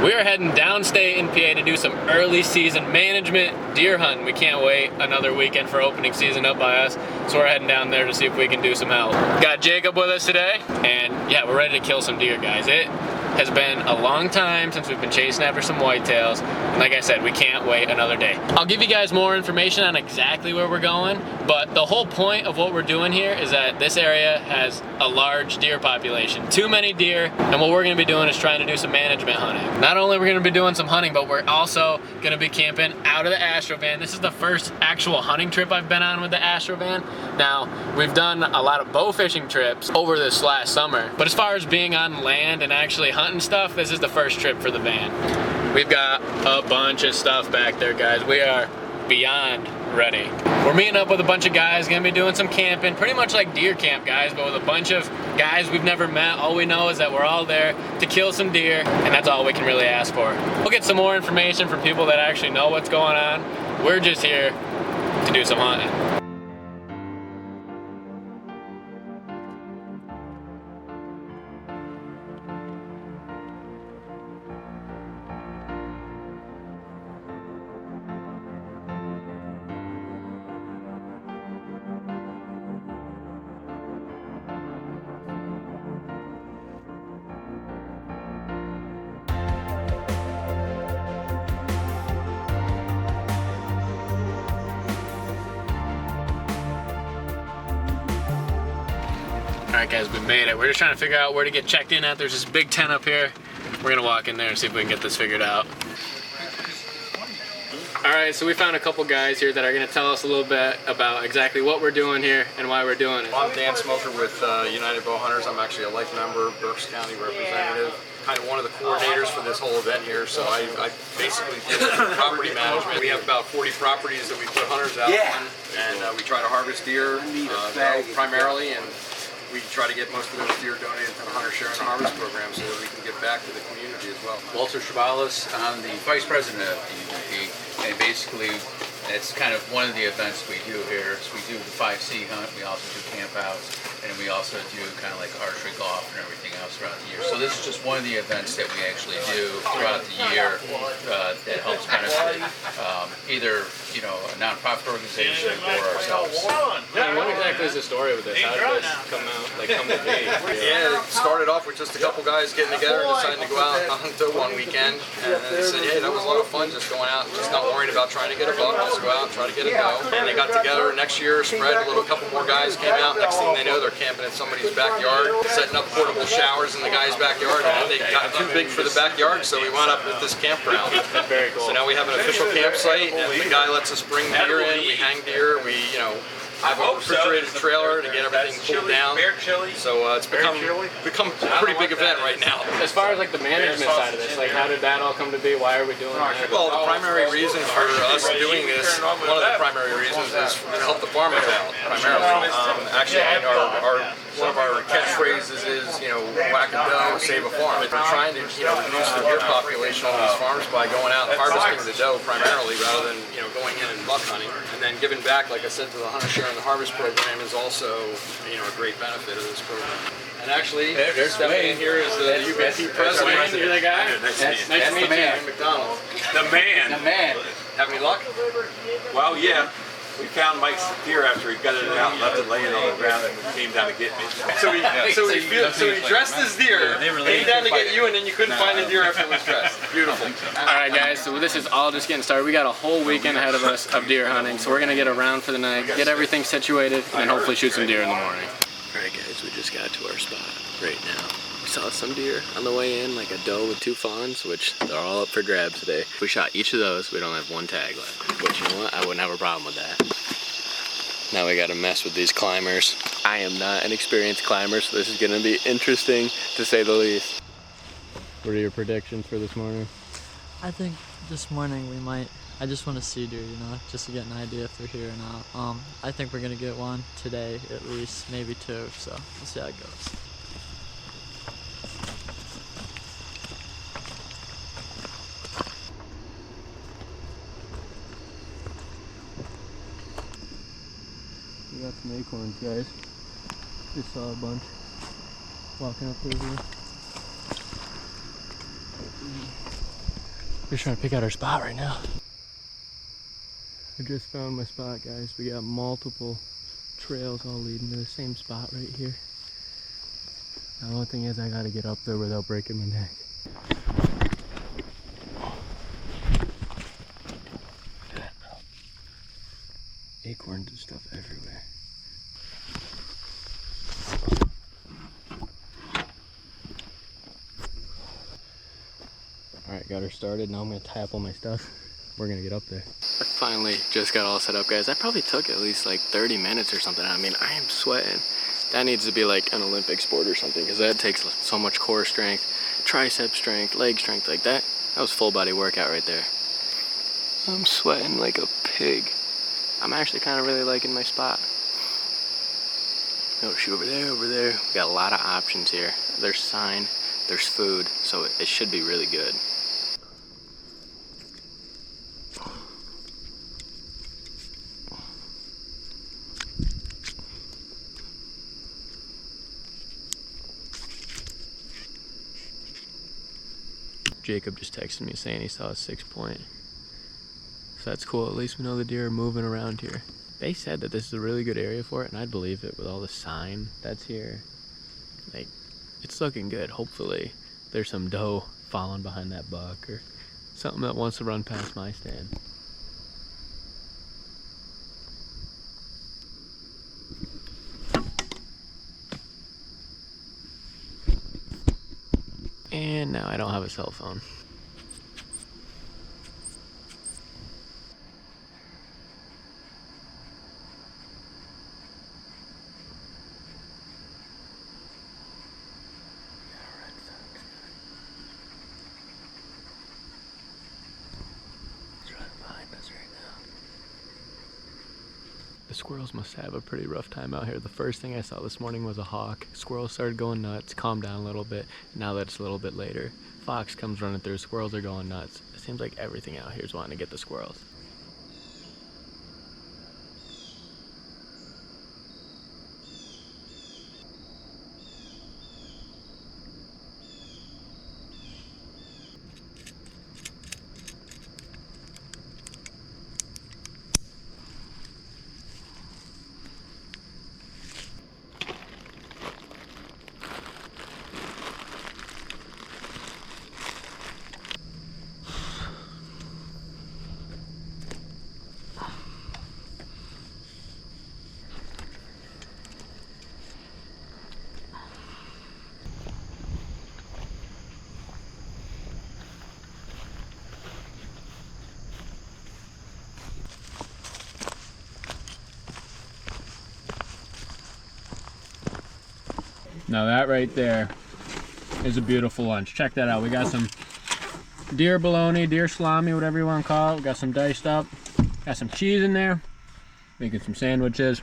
We are heading downstate in PA to do some early season management deer hunting. We can't wait another weekend for opening season up by us, so we're heading down there to see if we can do some help. Got Jacob with us today, and yeah, we're ready to kill some deer, guys. It has been a long time since we've been chasing after some whitetails, and like I said, we can't wait another day. I'll give you guys more information on exactly where we're going, but the whole point of what we're doing here is that this area has a large deer population, too many deer, and what we're going to be doing is trying to do some management hunting. Not only are we going to be doing some hunting, but we're also going to be camping out of the Astro van. This is the first actual hunting trip I've been on with the Astro van. Now, we've done a lot of bow fishing trips over this last summer, but as far as being on land and actually hunting stuff, this is the first trip for the van. We've got a bunch of stuff back there, guys. We are beyond ready. We're meeting up with a bunch of guys, gonna be doing some camping, pretty much like deer camp, guys, but with a bunch of guys we've never met. All we know is that we're all there to kill some deer, and that's all we can really ask for. We'll get some more information from people that actually know what's going on. We're just here to do some hunting. Alright guys, we made it. We're just trying to figure out where to get checked in at. There's this big tent up here. We're gonna walk in there and see if we can get this figured out. Alright, so we found a couple guys here that are gonna tell us a little bit about exactly what we're doing here and why we're doing it. I'm Dan Smoker with United Bow Hunters. I'm actually a life member, Berks County representative, kind of one of the coordinators for this whole event here. So I basically deal with property management. We have about 40 properties that we put hunters out on, and we try to harvest deer primarily, and we try to get most of those deer donated to the Hunter Share and Harvest program so that we can give back to the community as well. Walter Trabalis, I'm the vice president of the UBP, and basically it's kind of one of the events we do here. So we do the 5C hunt, we also do campouts, and we also do kind of like archery, golf, and everything else throughout the year. So this is just one of the events that we actually do throughout the year that helps benefit either, you know, a nonprofit organization or ourselves. Yeah, what exactly is the story with this? How did this come to be? Yeah, it started off with just a couple guys getting together and deciding to go out and hunt Doe one weekend. And they said, hey, that was a lot of fun just going out and just not worrying about trying to get a buck, just go out and try to get a doe. And they got together next year, spread a couple more guys came out. Next thing they know, they're camping in somebody's backyard, setting up portable showers in the guy's backyard. And they got too big for the backyard, so we wound up with this campground. Very cool. So now we have an official campsite, and the guy lets us bring deer in, we hang deer, we, you know, have a refrigerated trailer to get everything pulled down. So it's become a pretty big event right now. As far as like the management side of this, like how did that all come to be? Why are we doing that? Well, the primary reason for us doing this, one of the primary reasons is to help the farmers out, primarily. Actually, one of our catchphrases is, you know, whack a doe, save a farm. We're trying to, you know, reduce the deer population on these farms by going out and harvesting the doe primarily, rather than, you know, going in and buck hunting. And then giving back, like I said, to the Hunter Share and the Harvest program is also, you know, a great benefit of this program. And actually, stepping in here is the UBP president. You're the guy? Nice to meet you. McDonald. The man. The man. Have any luck? Well, yeah. We found Mike's deer after he gutted it out and left it laying on the ground and came down to get me. So he dressed his deer, came down to get you, and then you couldn't find the deer after it was dressed. Beautiful. Alright guys, so this is all just getting started. We got a whole weekend ahead of us of deer hunting, so we're going to get around for the night, get everything situated, and hopefully shoot some deer in the morning. Alright guys, we just got to our spot right now. We saw some deer on the way in, like a doe with 2 fawns, which they're all up for grabs today. If we shot each of those, we don't have 1 tag left. But you know what? I wouldn't have a problem with that. Now we gotta mess with these climbers. I am not an experienced climber, so this is gonna be interesting to say the least. What are your predictions for this morning? I think this morning I just want to see deer, you know, just to get an idea if they're here or not. I think we're gonna get one today at least, maybe 2, so we'll see how it goes. We got some acorns, guys. Just saw a bunch walking up through here. We're just trying to pick out our spot right now. I just found my spot, guys. We got multiple trails all leading to the same spot right here. The only thing is I gotta get up there without breaking my neck. Acorns and stuff everywhere. Alright, got her started. Now I'm gonna tie up all my stuff. We're gonna get up there. I finally just got all set up, guys. That probably took at least like 30 minutes or something. I mean, I am sweating. That needs to be like an Olympic sport or something, because that takes so much core strength, tricep strength, leg strength like that. That was full body workout right there. I'm sweating like a pig. I'm actually kind of really liking my spot. Oh shoot, over there, over there. We got a lot of options here. There's sign, there's food, so it should be really good. Jacob just texted me saying he saw a 6 point. So that's cool. At least we know the deer are moving around here. They said that this is a really good area for it, and I'd believe it with all the sign that's here. Like, it's looking good. Hopefully there's some doe following behind that buck or something that wants to run past my stand. And now I don't have a cell phone. The squirrels must have a pretty rough time out here. The first thing I saw this morning was a hawk. Squirrels started going nuts, calmed down a little bit. Now that it's a little bit later, fox comes running through, squirrels are going nuts. It seems like everything out here is wanting to get the squirrels. Now that right there is a beautiful lunch. Check that out. We got some deer bologna, deer salami, whatever you want to call it. We got some diced up. Got some cheese in there. Making some sandwiches.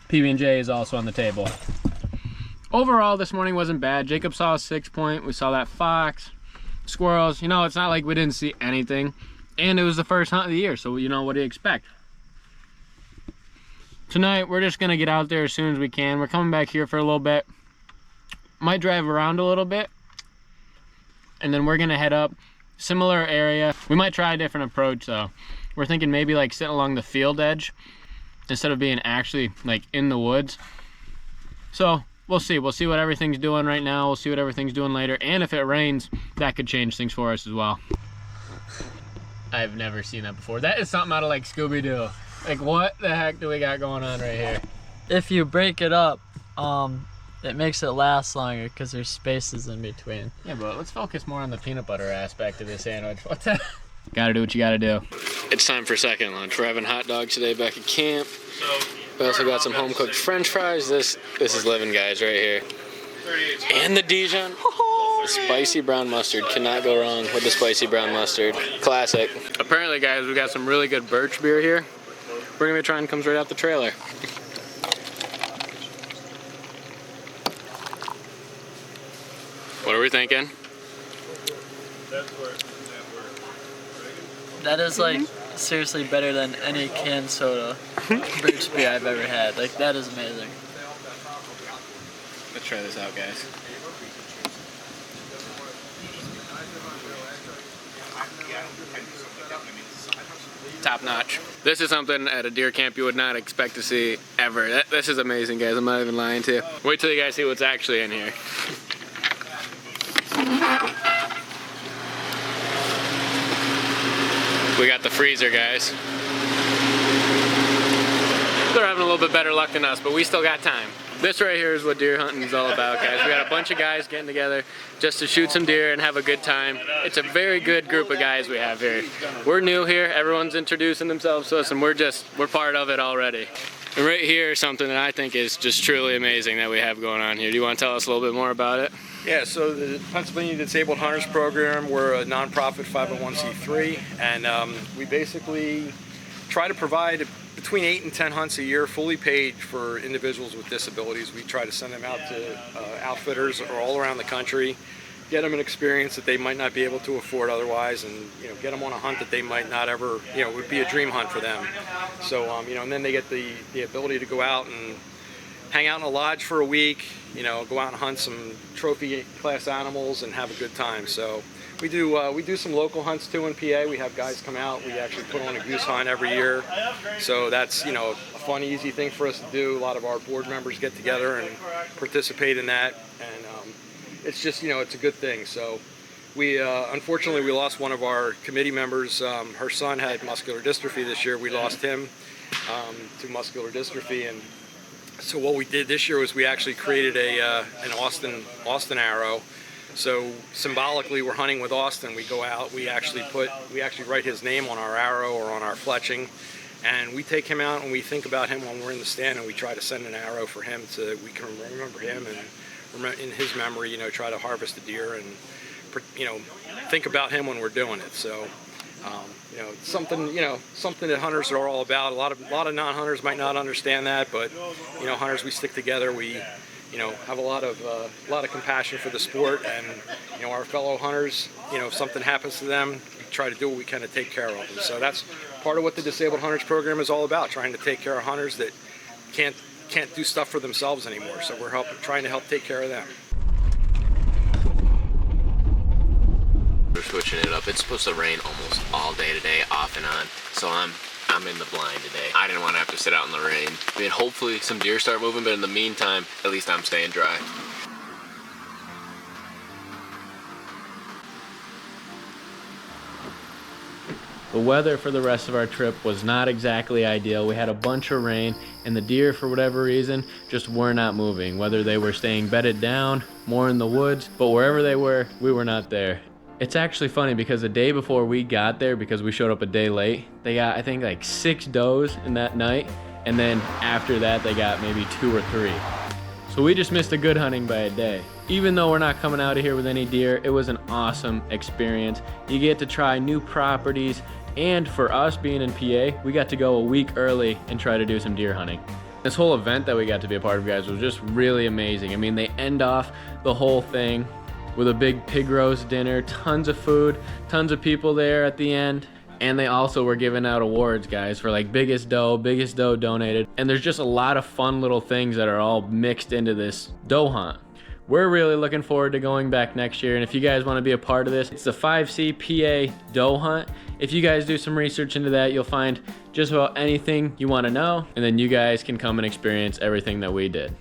PB&J is also on the table. Overall, this morning wasn't bad. Jacob saw a 6 point. We saw that fox, squirrels. You know, it's not like we didn't see anything. And it was the first hunt of the year, so you know, what do you expect? Tonight, we're just gonna get out there as soon as we can. We're coming back here for a little bit. Might drive around a little bit. And then we're gonna head up. Similar area. We might try a different approach though. We're thinking maybe like sitting along the field edge instead of being actually like in the woods. So we'll see. We'll see what everything's doing right now. We'll see what everything's doing later. And if it rains, that could change things for us as well. I've never seen that before. That is something out of like Scooby-Doo. Like, what the heck do we got going on right here? If you break it up, it makes it last longer because there's spaces in between. Yeah, but let's focus more on the peanut butter aspect of this sandwich. What the? Gotta do what you gotta do. It's time for second lunch. We're having hot dogs today back at camp. We also got some home cooked French fries. This is living, guys, right here. And the Dijon. The spicy brown mustard. Cannot go wrong with the spicy brown mustard. Classic. Apparently, guys, we got some really good birch beer here. We're gonna be trying, comes right out the trailer. What are we thinking? That is like seriously better than any canned soda birch beer I've ever had. Like, that is amazing. Let's try this out, guys. top notch. This is something at a deer camp you would not expect to see ever. This is amazing, guys. I'm not even lying to you. Wait till you guys see what's actually in here. We got the freezer, guys. They're having a little bit better luck than us, but we still got time. This right here is what deer hunting is all about, guys. We got a bunch of guys getting together just to shoot some deer and have a good time. It's a very good group of guys we have here. We're new here. Everyone's introducing themselves to us, and we're part of it already. And right here is something that I think is just truly amazing that we have going on here. Do you want to tell us a little bit more about it? Yeah, so the Pennsylvania Disabled Hunters Program, we're a nonprofit 501c3, and we basically try to provide between 8 and 10 hunts a year, fully paid, for individuals with disabilities. We try to send them out to outfitters all around the country, get them an experience that they might not be able to afford otherwise, and get them on a hunt that they might not ever, it would be a dream hunt for them. So and then they get the ability to go out and hang out in a lodge for a week, go out and hunt some trophy class animals and have a good time. So we do some local hunts too in PA. We have guys come out. We actually put on a goose hunt every year. So that's a fun, easy thing for us to do. A lot of our board members get together and participate in that, and it's just it's a good thing. So we unfortunately we lost one of our committee members. Her son had muscular dystrophy this year. We lost him to muscular dystrophy, and so what we did this year was we actually created an Austin arrow. So symbolically, we're hunting with Austin. We go out, we actually write his name on our arrow or on our fletching, and we take him out and we think about him when we're in the stand, and we try to send an arrow for him so we can remember him and in his memory, try to harvest a deer and think about him when we're doing it. So something that hunters are all about. A lot of non-hunters might not understand that, but hunters, we stick together. We have a lot of compassion for the sport, and our fellow hunters, if something happens to them, we try to do what we can to take care of them. So that's part of what the Disabled Hunters Program is all about, trying to take care of hunters that can't do stuff for themselves anymore. So we're trying to help take care of them. We're switching it up. It's supposed to rain almost all day today, off and on. So I'm in the blind today. I didn't want to have to sit out in the rain. I mean, hopefully some deer start moving, but in the meantime, at least I'm staying dry. The weather for the rest of our trip was not exactly ideal. We had a bunch of rain, and the deer, for whatever reason, just were not moving. Whether they were staying bedded down, more in the woods, but wherever they were, we were not there. It's actually funny because the day before we got there, because we showed up a day late, they got, I think, like 6 does in that night, and then after that they got maybe 2 or 3. So we just missed a good hunting by a day. Even though we're not coming out of here with any deer, it was an awesome experience. You get to try new properties, and for us being in PA, we got to go a week early and try to do some deer hunting. This whole event that we got to be a part of, guys, was just really amazing. I mean, they end off the whole thing with a big pig roast dinner, tons of food, tons of people there at the end. And they also were giving out awards, guys, for like biggest doe donated. And there's just a lot of fun little things that are all mixed into this doe hunt. We're really looking forward to going back next year, and if you guys want to be a part of this, it's the 5C PA Doe Hunt. If you guys do some research into that, you'll find just about anything you want to know, and then you guys can come and experience everything that we did.